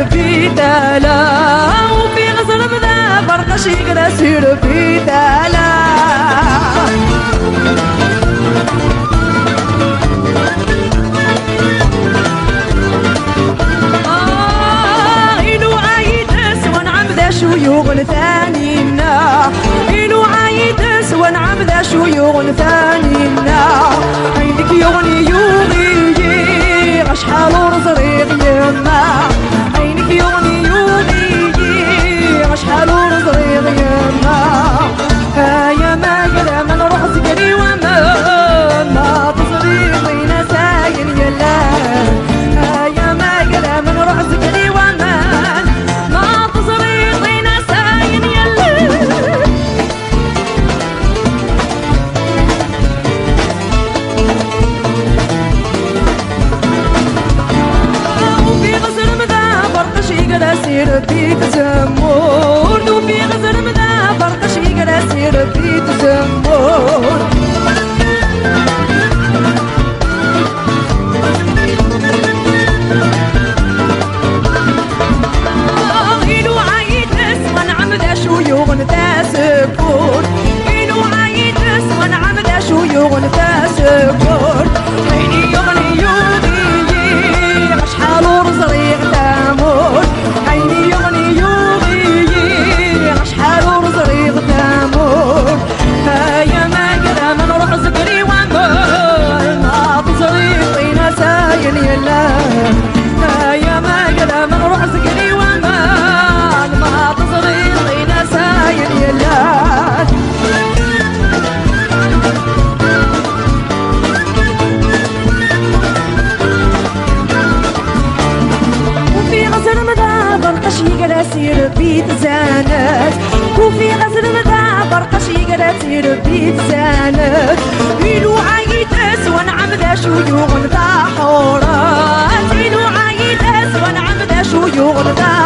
سير في تالا وفي غزر بدا برقش يقرا سير في تالا إلو عايدس ونعم شيوغ ثانينا إلو عايدس ونعم شيوغ ثانينا عينك يغني يوغي غشحال ورزريق يما عينك يغني يوغي غشحال ورزريق يما يا ما قد من روح سكري وما ما تصريقي نساين يلا يا ما قد من روح سكري وما ما تصريقي نساين يلا وفي غزر مذا برقش يقرا سير في تزمور وفي غزر مذا برقش يقرا سير في تزمور إلو عايد اسمن عمدا شيوغ تاسبور إلو عايد اسمن عمدا شيوغ تاسبور عيني يغني يوغي غشحال ورزريق تامور عيني يغني يوغي غشحال ورزريق تامور يا ما قد من روح سكري وامور ما تصريقي نساين يلا يا ما قد من روح سكري وامور ما تصريقي نساين يلا وفي غزر مذا برقش يقرا سير في تزانت وفي غزر مذا برقش يقرا سير في تزانت إلو عايدس ونعم ذا شيوغ ذا حورات إلو عايدس ونعم ذا شيوغ ذا